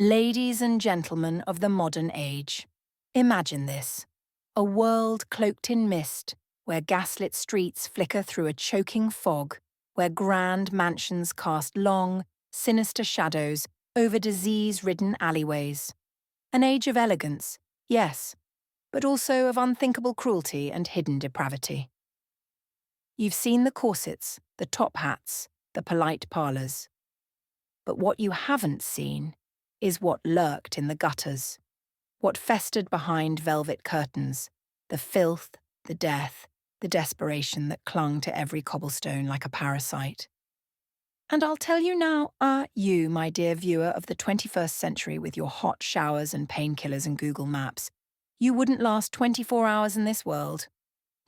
Ladies and gentlemen of the modern age, imagine this. A world cloaked in mist, where gaslit streets flicker through a choking fog, where grand mansions cast long, sinister shadows over disease-ridden alleyways. An age of elegance, yes, but also of unthinkable cruelty and hidden depravity. You've seen the corsets, the top hats, the polite parlours. But what you haven't seen is what lurked in the gutters, what festered behind velvet curtains, the filth, the death, the desperation that clung to every cobblestone like a parasite. And I'll tell you now, you, my dear viewer of the 21st century with your hot showers and painkillers and Google Maps, you wouldn't last 24 hours in this world.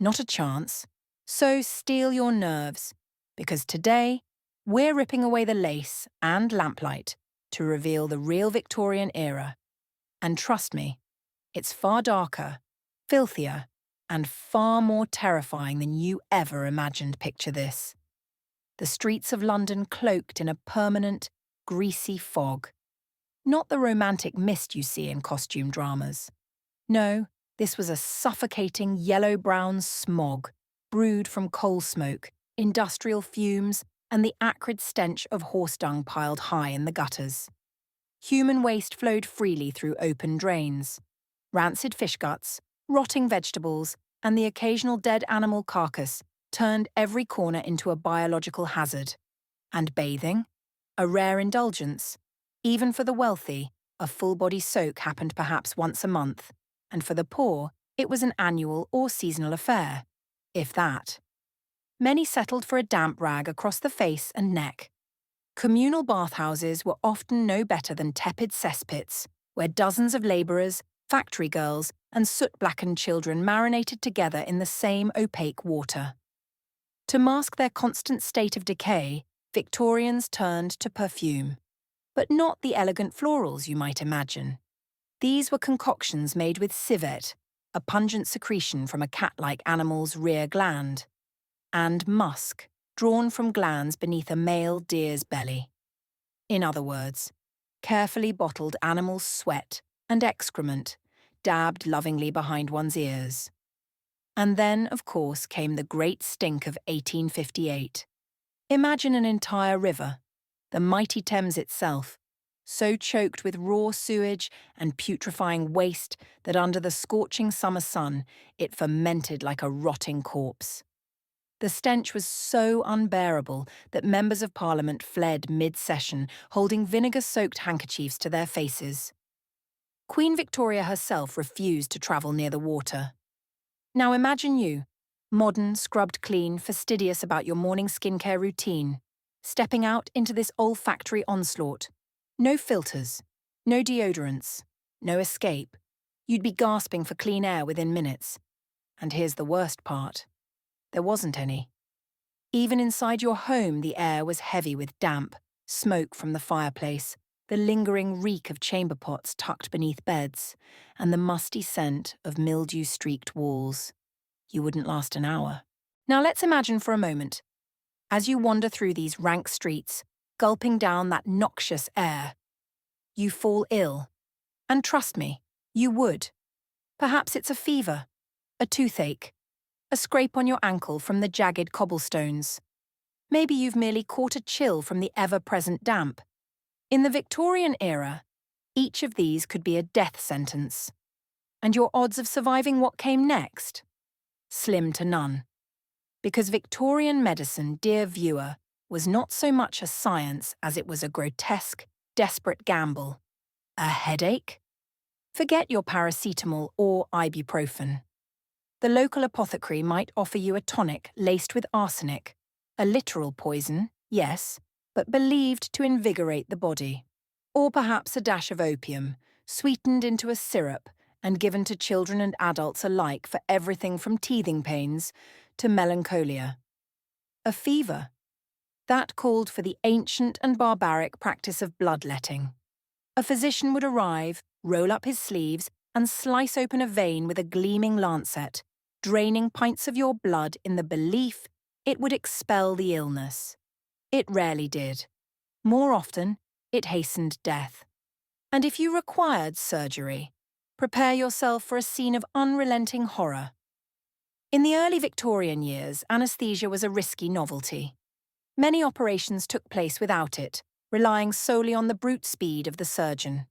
Not a chance. So steel your nerves, because today, we're ripping away the lace and lamplight to reveal the real Victorian era. And trust me, it's far darker, filthier, and far more terrifying than you ever imagined. Picture this. The streets of London cloaked in a permanent, greasy fog. Not the romantic mist you see in costume dramas. No, this was a suffocating yellow-brown smog, brewed from coal smoke, industrial fumes, and the acrid stench of horse dung piled high in the gutters. Human waste flowed freely through open drains. Rancid fish guts, rotting vegetables, and the occasional dead animal carcass turned every corner into a biological hazard. And bathing? A rare indulgence. Even for the wealthy, a full-body soak happened perhaps once a month, and for the poor, it was an annual or seasonal affair, if that. Many settled for a damp rag across the face and neck. Communal bathhouses were often no better than tepid cesspits, where dozens of labourers, factory girls, and soot-blackened children marinated together in the same opaque water. To mask their constant state of decay, Victorians turned to perfume. But not the elegant florals you might imagine. These were concoctions made with civet, a pungent secretion from a cat-like animal's rear gland, and musk, drawn from glands beneath a male deer's belly. In other words, carefully bottled animal sweat and excrement, dabbed lovingly behind one's ears. And then, of course, came the great stink of 1858. Imagine an entire river, the mighty Thames itself, so choked with raw sewage and putrefying waste that under the scorching summer sun it fermented like a rotting corpse. The stench was so unbearable that members of Parliament fled mid-session, holding vinegar-soaked handkerchiefs to their faces. Queen Victoria herself refused to travel near the water. Now imagine you, modern, scrubbed clean, fastidious about your morning skincare routine, stepping out into this olfactory onslaught. No filters, no deodorants, no escape. You'd be gasping for clean air within minutes. And here's the worst part. There wasn't any. Even inside your home, the air was heavy with damp, smoke from the fireplace, the lingering reek of chamber pots tucked beneath beds, and the musty scent of mildew-streaked walls. You wouldn't last an hour. Now let's imagine for a moment, as you wander through these rank streets, gulping down that noxious air, you fall ill. And trust me, you would. Perhaps it's a fever, a toothache, a scrape on your ankle from the jagged cobblestones. Maybe you've merely caught a chill from the ever-present damp. In the Victorian era, each of these could be a death sentence. And your odds of surviving what came next? Slim to none. Because Victorian medicine, dear viewer, was not so much a science as it was a grotesque, desperate gamble. A headache? Forget your paracetamol or ibuprofen. The local apothecary might offer you a tonic laced with arsenic, a literal poison, yes, but believed to invigorate the body. Or perhaps a dash of opium, sweetened into a syrup and given to children and adults alike for everything from teething pains to melancholia. A fever. That called for the ancient and barbaric practice of bloodletting. A physician would arrive, roll up his sleeves, and slice open a vein with a gleaming lancet, draining pints of your blood in the belief it would expel the illness. It rarely did. More often, it hastened death. And if you required surgery, prepare yourself for a scene of unrelenting horror. In the early Victorian years, anaesthesia was a risky novelty. Many operations took place without it, relying solely on the brute speed of the surgeon.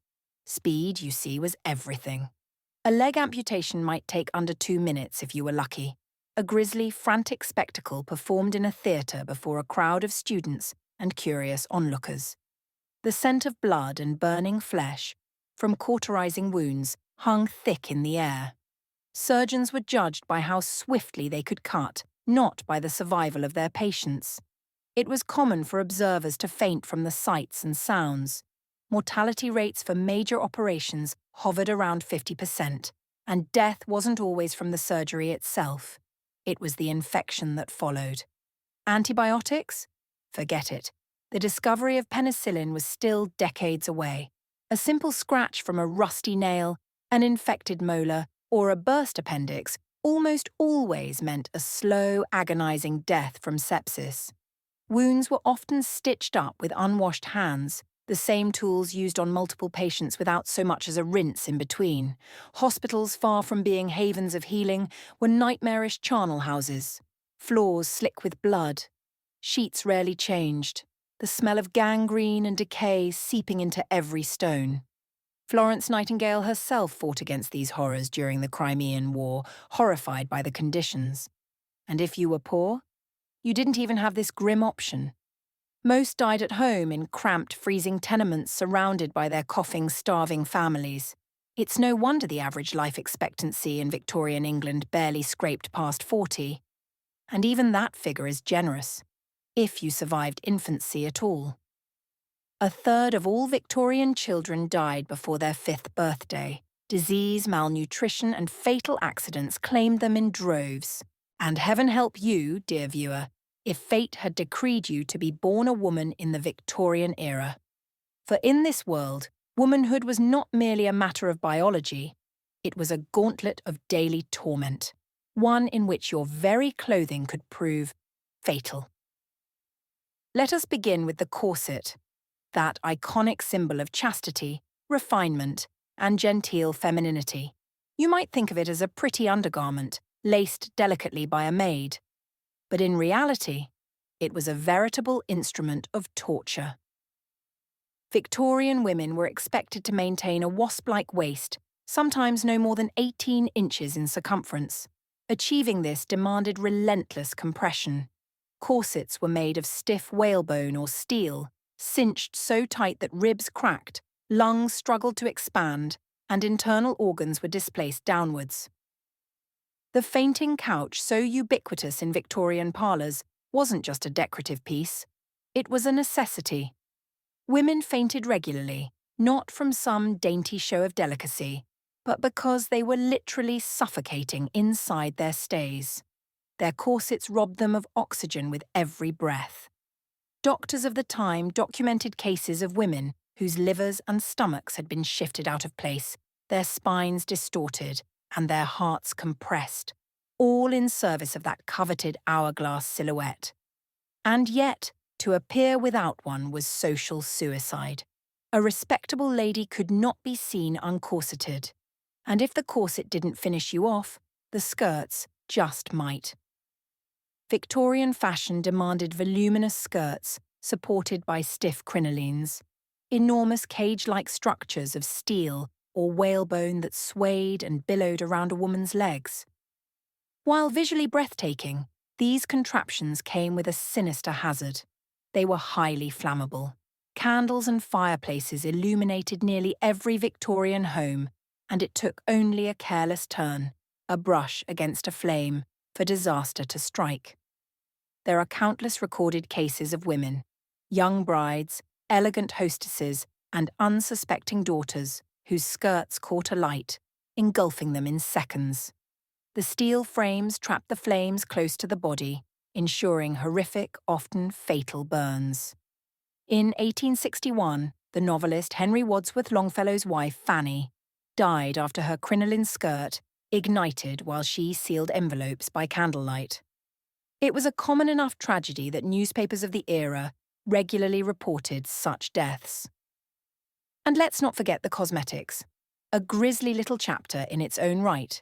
Speed, you see, was everything. A leg amputation might take under 2 minutes if you were lucky. A grisly, frantic spectacle performed in a theatre before a crowd of students and curious onlookers. The scent of blood and burning flesh, from cauterizing wounds, hung thick in the air. Surgeons were judged by how swiftly they could cut, not by the survival of their patients. It was common for observers to faint from the sights and sounds. Mortality rates for major operations hovered around 50%, and death wasn't always from the surgery itself. It was the infection that followed. Antibiotics? Forget it. The discovery of penicillin was still decades away. A simple scratch from a rusty nail, an infected molar, or a burst appendix almost always meant a slow, agonizing death from sepsis. Wounds were often stitched up with unwashed hands, the same tools used on multiple patients without so much as a rinse in between. Hospitals, far from being havens of healing, were nightmarish charnel houses. Floors slick with blood. Sheets rarely changed. The smell of gangrene and decay seeping into every stone. Florence Nightingale herself fought against these horrors during the Crimean War, horrified by the conditions. And if you were poor, you didn't even have this grim option. Most died at home in cramped, freezing tenements surrounded by their coughing, starving families. It's no wonder the average life expectancy in Victorian England barely scraped past 40. And even that figure is generous, if you survived infancy at all. A third of all Victorian children died before their 5th birthday. Disease, malnutrition, and fatal accidents claimed them in droves. And heaven help you, dear viewer, if fate had decreed you to be born a woman in the Victorian era. For in this world, womanhood was not merely a matter of biology, it was a gauntlet of daily torment, one in which your very clothing could prove fatal. Let us begin with the corset, that iconic symbol of chastity, refinement, and genteel femininity. You might think of it as a pretty undergarment, laced delicately by a maid. But in reality, it was a veritable instrument of torture. Victorian women were expected to maintain a wasp-like waist, sometimes no more than 18 inches in circumference. Achieving this demanded relentless compression. Corsets were made of stiff whalebone or steel, cinched so tight that ribs cracked, lungs struggled to expand, and internal organs were displaced downwards. The fainting couch, so ubiquitous in Victorian parlours, wasn't just a decorative piece. It was a necessity. Women fainted regularly, not from some dainty show of delicacy, but because they were literally suffocating inside their stays. Their corsets robbed them of oxygen with every breath. Doctors of the time documented cases of women whose livers and stomachs had been shifted out of place, their spines distorted, and their hearts compressed, all in service of that coveted hourglass silhouette. And yet, to appear without one was social suicide. A respectable lady could not be seen uncorseted, and if the corset didn't finish you off, the skirts just might. Victorian fashion demanded voluminous skirts supported by stiff crinolines, enormous cage-like structures of steel or whalebone that swayed and billowed around a woman's legs. While visually breathtaking, these contraptions came with a sinister hazard. They were highly flammable. Candles and fireplaces illuminated nearly every Victorian home, and it took only a careless turn, a brush against a flame, for disaster to strike. There are countless recorded cases of women, young brides, elegant hostesses, and unsuspecting daughters whose skirts caught alight, engulfing them in seconds. The steel frames trapped the flames close to the body, ensuring horrific, often fatal burns. In 1861, the novelist Henry Wadsworth Longfellow's wife, Fanny, died after her crinoline skirt ignited while she sealed envelopes by candlelight. It was a common enough tragedy that newspapers of the era regularly reported such deaths. And let's not forget the cosmetics, a grisly little chapter in its own right.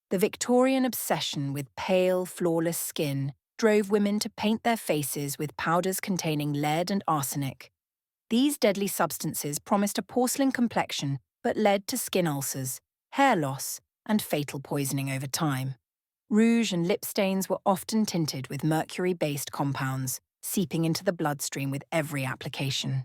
The Victorian obsession with pale, flawless skin drove women to paint their faces with powders containing lead and arsenic. These deadly substances promised a porcelain complexion but led to skin ulcers, hair loss, and fatal poisoning over time. Rouge and lip stains were often tinted with mercury-based compounds, seeping into the bloodstream with every application.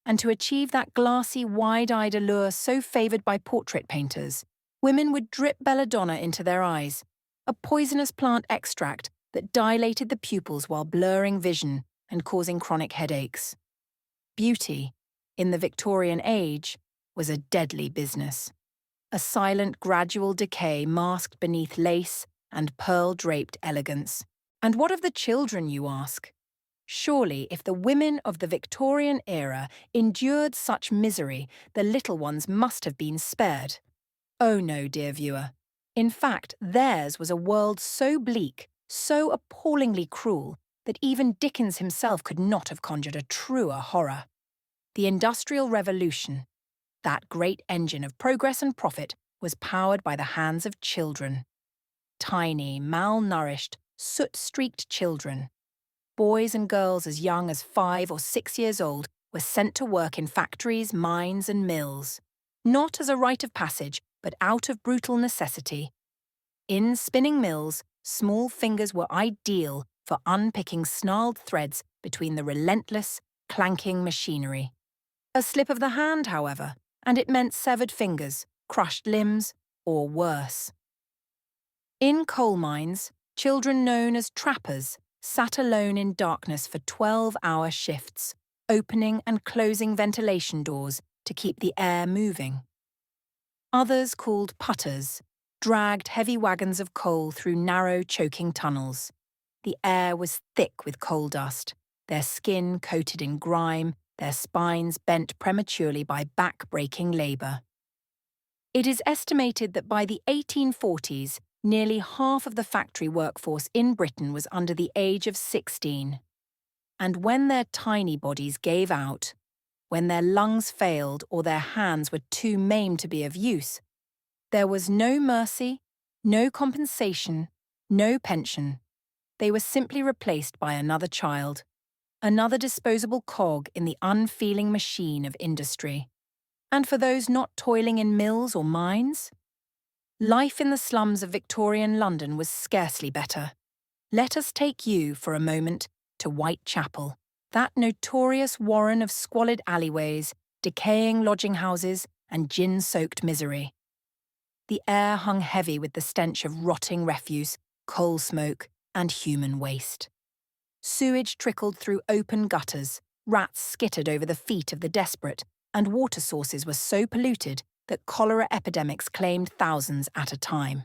And to achieve that glassy, wide-eyed allure so favoured by portrait painters, women would drip belladonna into their eyes, a poisonous plant extract that dilated the pupils while blurring vision and causing chronic headaches. Beauty, in the Victorian age, was a deadly business. A silent, gradual decay masked beneath lace and pearl-draped elegance. And what of the children, you ask? Surely, if the women of the Victorian era endured such misery, the little ones must have been spared. Oh no, dear viewer. In fact, theirs was a world so bleak, so appallingly cruel, that even Dickens himself could not have conjured a truer horror. The Industrial Revolution, that great engine of progress and profit, was powered by the hands of children. Tiny, malnourished, soot-streaked children. Boys and girls as young as 5 or 6 years old were sent to work in factories, mines, and mills, not as a rite of passage, but out of brutal necessity. In spinning mills, small fingers were ideal for unpicking snarled threads between the relentless, clanking machinery. A slip of the hand, however, and it meant severed fingers, crushed limbs, or worse. In coal mines, children known as trappers sat alone in darkness for 12-hour shifts, opening and closing ventilation doors to keep the air moving. Others, called putters, dragged heavy wagons of coal through narrow, choking tunnels. The air was thick with coal dust, their skin coated in grime, their spines bent prematurely by back-breaking labour. It is estimated that by the 1840s, nearly half of the factory workforce in Britain was under the age of 16. And when their tiny bodies gave out, when their lungs failed or their hands were too maimed to be of use, there was no mercy, no compensation, no pension. They were simply replaced by another child, another disposable cog in the unfeeling machine of industry. And for those not toiling in mills or mines, life in the slums of Victorian London was scarcely better. Let us take you, for a moment, to Whitechapel, that notorious warren of squalid alleyways, decaying lodging houses, and gin-soaked misery. The air hung heavy with the stench of rotting refuse, coal smoke, and human waste. Sewage trickled through open gutters, rats skittered over the feet of the desperate, and water sources were so polluted that cholera epidemics claimed thousands at a time.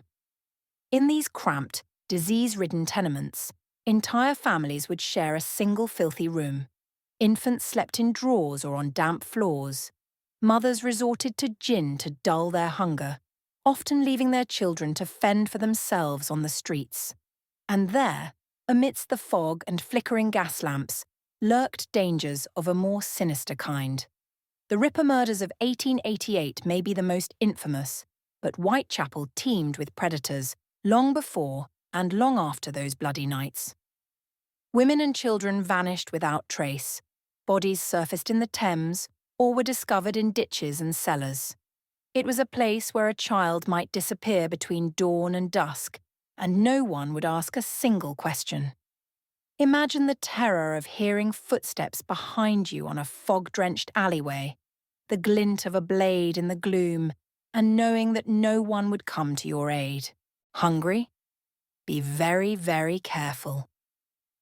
In these cramped, disease-ridden tenements, entire families would share a single filthy room. Infants slept in drawers or on damp floors. Mothers resorted to gin to dull their hunger, often leaving their children to fend for themselves on the streets. And there, amidst the fog and flickering gas lamps, lurked dangers of a more sinister kind. The Ripper murders of 1888 may be the most infamous, but Whitechapel teemed with predators long before and long after those bloody nights. Women and children vanished without trace. Bodies surfaced in the Thames or were discovered in ditches and cellars. It was a place where a child might disappear between dawn and dusk, and no one would ask a single question. Imagine the terror of hearing footsteps behind you on a fog-drenched alleyway, the glint of a blade in the gloom, and knowing that no one would come to your aid. Hungry? Be very, very careful.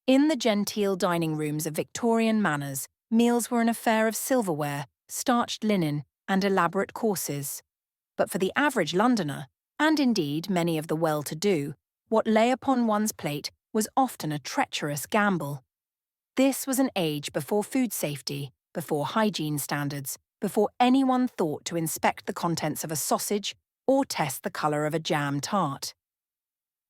In the genteel dining rooms of Victorian manors, meals were an affair of silverware, starched linen, and elaborate courses. But for the average Londoner, and indeed many of the well-to-do, what lay upon one's plate was often a treacherous gamble. This was an age before food safety, before hygiene standards, before anyone thought to inspect the contents of a sausage or test the colour of a jam tart.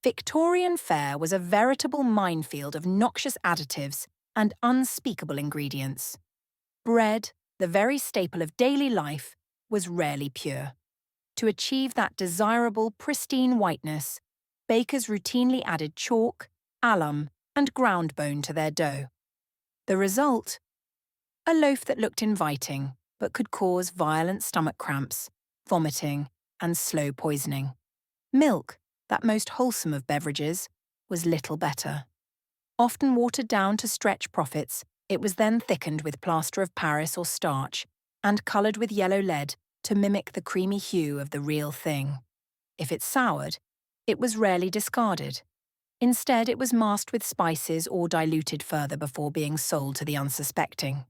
Victorian fare was a veritable minefield of noxious additives and unspeakable ingredients. Bread, the very staple of daily life, was rarely pure. To achieve that desirable, pristine whiteness, bakers routinely added chalk, alum, and ground bone to their dough. The result? A loaf that looked inviting, but could cause violent stomach cramps, vomiting, and slow poisoning. Milk, that most wholesome of beverages, was little better. Often watered down to stretch profits, it was then thickened with plaster of Paris or starch, and coloured with yellow lead to mimic the creamy hue of the real thing. If it soured, it was rarely discarded. Instead, it was masked with spices or diluted further before being sold to the unsuspecting.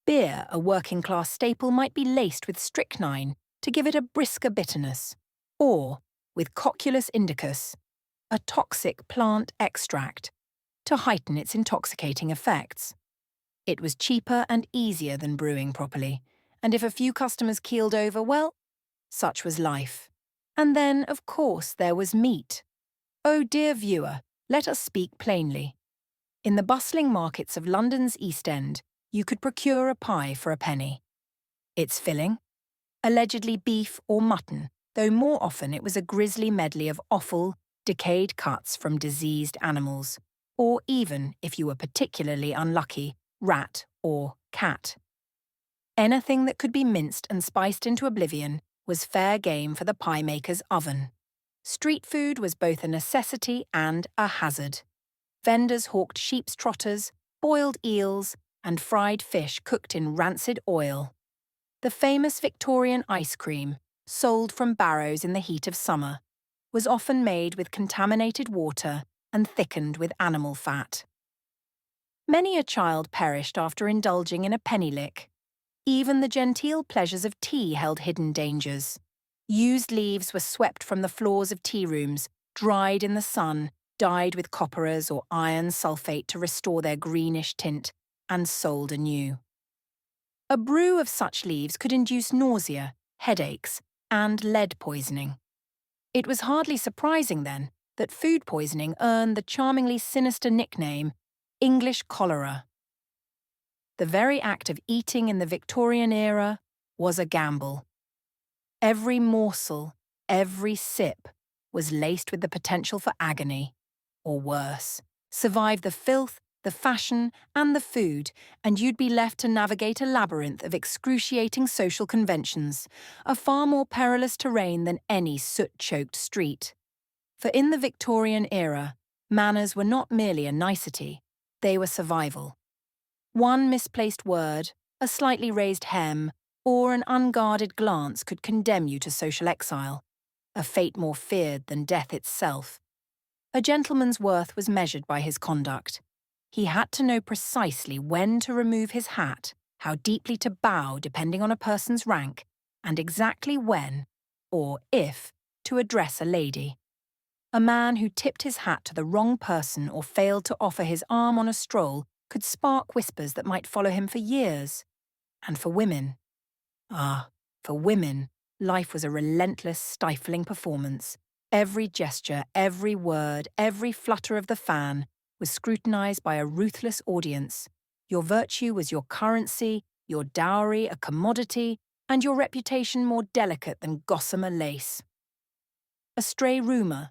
Beer, a working-class staple, might be laced with strychnine to give it a brisker bitterness, or with cocculus indicus, a toxic plant extract, to heighten its intoxicating effects. It was cheaper and easier than brewing properly, and if a few customers keeled over, well, such was life. And then, of course, there was meat. Oh, dear viewer, let us speak plainly. In the bustling markets of London's East End, you could procure a pie for a penny. Its filling? Allegedly beef or mutton, though more often it was a grisly medley of offal, decayed cuts from diseased animals, or even, if you were particularly unlucky, rat or cat. Anything that could be minced and spiced into oblivion was fair game for the pie maker's oven. Street food was both a necessity and a hazard. Vendors hawked sheep's trotters, boiled eels, and fried fish cooked in rancid oil. The famous Victorian ice cream, sold from barrows in the heat of summer, was often made with contaminated water and thickened with animal fat. Many a child perished after indulging in a penny lick. Even the genteel pleasures of tea held hidden dangers. Used leaves were swept from the floors of tea rooms, dried in the sun, dyed with copperas or iron sulfate to restore their greenish tint, and sold anew. A brew of such leaves could induce nausea, headaches, and lead poisoning. It was hardly surprising, then, that food poisoning earned the charmingly sinister nickname English Cholera. The very act of eating in the Victorian era was a gamble. Every morsel, every sip, was laced with the potential for agony, or worse, survive the filth, the fashion, and the food, and you'd be left to navigate a labyrinth of excruciating social conventions, a far more perilous terrain than any soot-choked street. For in the Victorian era, manners were not merely a nicety, they were survival. One misplaced word, a slightly raised hem, or an unguarded glance could condemn you to social exile, a fate more feared than death itself. A gentleman's worth was measured by his conduct. He had to know precisely when to remove his hat, how deeply to bow depending on a person's rank, and exactly when, or if, to address a lady. A man who tipped his hat to the wrong person or failed to offer his arm on a stroll could spark whispers that might follow him for years. And for women, for women, life was a relentless, stifling performance. Every gesture, every word, every flutter of the fan was scrutinized by a ruthless audience. Your virtue was your currency, your dowry a commodity, and your reputation more delicate than gossamer lace. A stray rumour,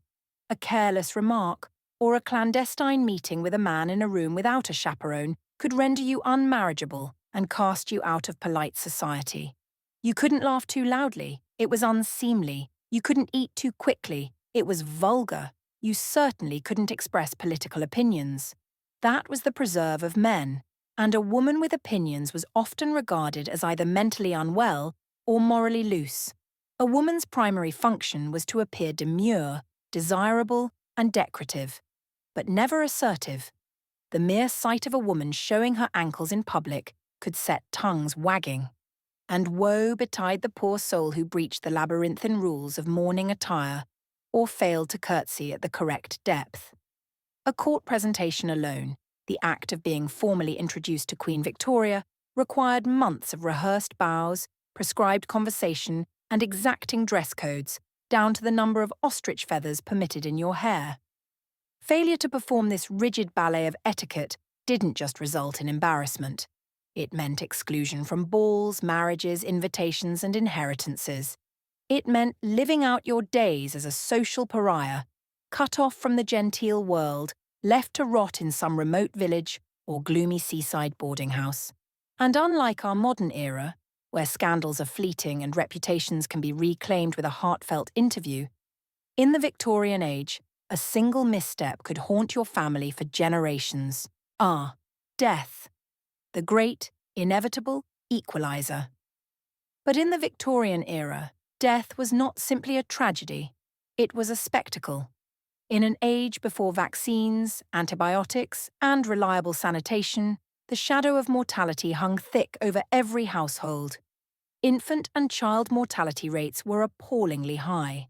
a careless remark, or a clandestine meeting with a man in a room without a chaperone could render you unmarriageable and cast you out of polite society. You couldn't laugh too loudly, it was unseemly. You couldn't eat too quickly, it was vulgar. You certainly couldn't express political opinions. That was the preserve of men, and a woman with opinions was often regarded as either mentally unwell or morally loose. A woman's primary function was to appear demure, desirable, and decorative, but never assertive. The mere sight of a woman showing her ankles in public could set tongues wagging. And woe betide the poor soul who breached the labyrinthine rules of mourning attire or failed to curtsy at the correct depth. A court presentation alone, the act of being formally introduced to Queen Victoria, required months of rehearsed bows, prescribed conversation, and exacting dress codes, down to the number of ostrich feathers permitted in your hair. Failure to perform this rigid ballet of etiquette didn't just result in embarrassment. It meant exclusion from balls, marriages, invitations, and inheritances. It meant living out your days as a social pariah, cut off from the genteel world, left to rot in some remote village or gloomy seaside boarding house. And unlike our modern era, where scandals are fleeting and reputations can be reclaimed with a heartfelt interview, in the Victorian age, a single misstep could haunt your family for generations. Death. The great, inevitable equalizer. But in the Victorian era, death was not simply a tragedy, it was a spectacle. In an age before vaccines, antibiotics, and reliable sanitation, the shadow of mortality hung thick over every household. Infant and child mortality rates were appallingly high.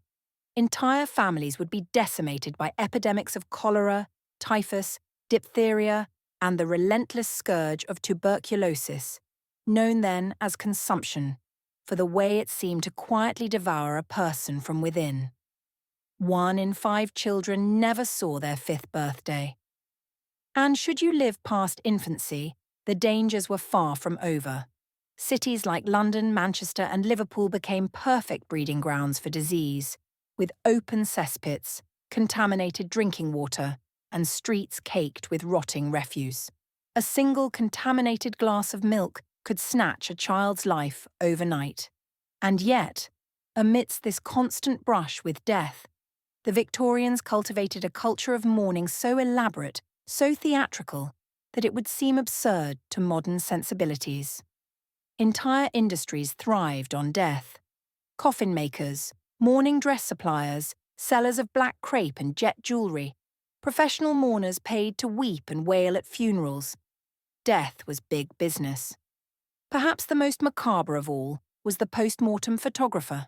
Entire families would be decimated by epidemics of cholera, typhus, diphtheria, and the relentless scourge of tuberculosis, known then as consumption, for the way it seemed to quietly devour a person from within. 1 in 5 children never saw their 5th birthday. And should you live past infancy, the dangers were far from over. Cities like London, Manchester, and Liverpool became perfect breeding grounds for disease, with open cesspits, contaminated drinking water, and streets caked with rotting refuse. A single contaminated glass of milk could snatch a child's life overnight. And yet, amidst this constant brush with death, the Victorians cultivated a culture of mourning so elaborate, so theatrical, that it would seem absurd to modern sensibilities. Entire industries thrived on death. Coffin makers, mourning dress suppliers, sellers of black crepe and jet jewellery, professional mourners paid to weep and wail at funerals. Death was big business. Perhaps the most macabre of all was the post-mortem photographer.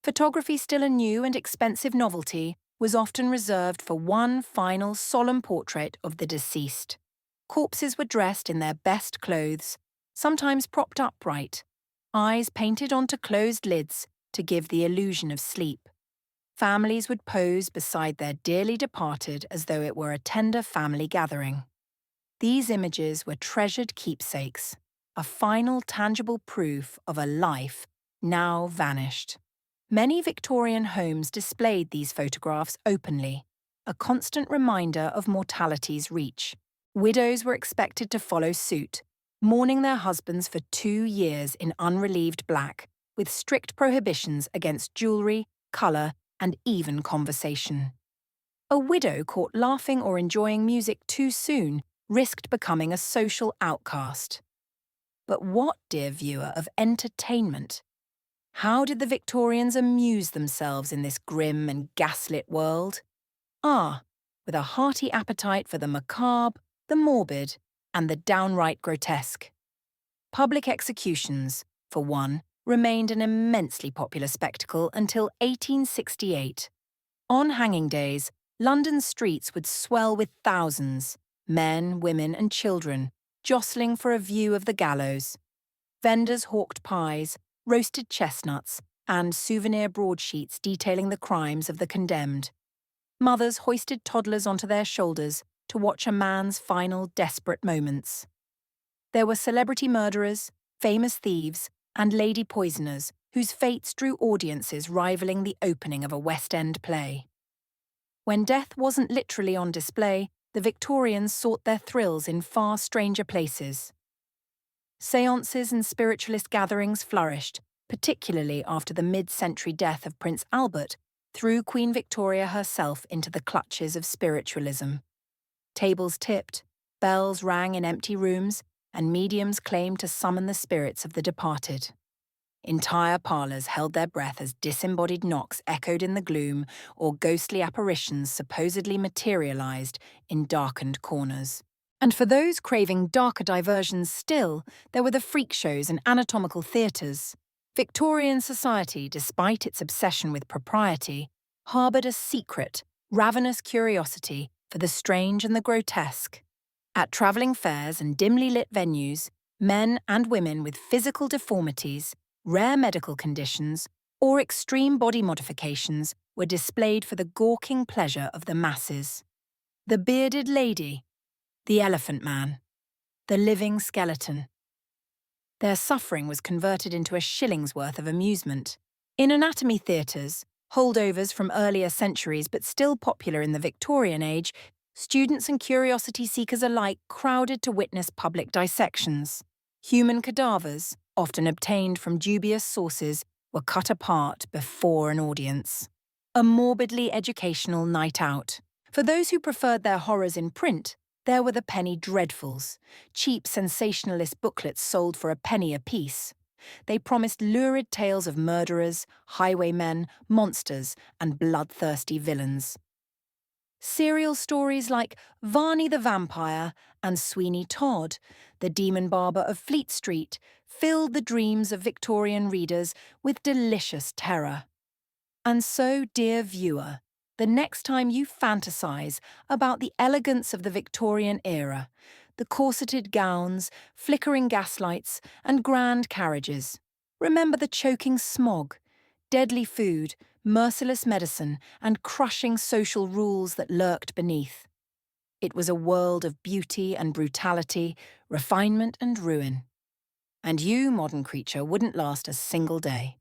Photography, still a new and expensive novelty, was often reserved for one final solemn portrait of the deceased. Corpses were dressed in their best clothes, sometimes propped upright, eyes painted onto closed lids to give the illusion of sleep. Families would pose beside their dearly departed as though it were a tender family gathering. These images were treasured keepsakes, a final tangible proof of a life now vanished. Many Victorian homes displayed these photographs openly, a constant reminder of mortality's reach. Widows were expected to follow suit, mourning their husbands for 2 years in unrelieved black, with strict prohibitions against jewellery, colour, and even conversation. A widow caught laughing or enjoying music too soon risked becoming a social outcast. But what, dear viewer, of entertainment? How did the Victorians amuse themselves in this grim and gaslit world? With a hearty appetite for the macabre, the morbid, and the downright grotesque. Public executions, for one, remained an immensely popular spectacle until 1868. On hanging days, London's streets would swell with thousands, men, women, and children, jostling for a view of the gallows. Vendors hawked pies, roasted chestnuts, and souvenir broadsheets detailing the crimes of the condemned. Mothers hoisted toddlers onto their shoulders to watch a man's final desperate moments. There were celebrity murderers, famous thieves, and lady poisoners whose fates drew audiences rivaling the opening of a West End play. When death wasn't literally on display, the Victorians sought their thrills in far stranger places. Séances and spiritualist gatherings flourished, particularly after the mid-century death of Prince Albert threw Queen Victoria herself into the clutches of spiritualism. Tables tipped, bells rang in empty rooms, and mediums claimed to summon the spirits of the departed. Entire parlours held their breath as disembodied knocks echoed in the gloom or ghostly apparitions supposedly materialised in darkened corners. And for those craving darker diversions still, there were the freak shows and anatomical theatres. Victorian society, despite its obsession with propriety, harboured a secret, ravenous curiosity for the strange and the grotesque. At travelling fairs and dimly lit venues, men and women with physical deformities, rare medical conditions, or extreme body modifications were displayed for the gawking pleasure of the masses. The bearded lady, the elephant man, the living skeleton. Their suffering was converted into a shilling's worth of amusement. In anatomy theatres, holdovers from earlier centuries but still popular in the Victorian age, students and curiosity seekers alike crowded to witness public dissections. Human cadavers, often obtained from dubious sources, were cut apart before an audience. A morbidly educational night out. For those who preferred their horrors in print, there were the penny dreadfuls, cheap sensationalist booklets sold for a penny apiece. They promised lurid tales of murderers, highwaymen, monsters, and bloodthirsty villains. Serial stories like Varney the Vampire and Sweeney Todd, the demon barber of Fleet Street, filled the dreams of Victorian readers with delicious terror. And so, dear viewer, the next time you fantasize about the elegance of the Victorian era, the corseted gowns, flickering gaslights, and grand carriages, remember the choking smog, deadly food, merciless medicine, and crushing social rules that lurked beneath. It was a world of beauty and brutality, refinement and ruin. And you, modern creature, wouldn't last a single day.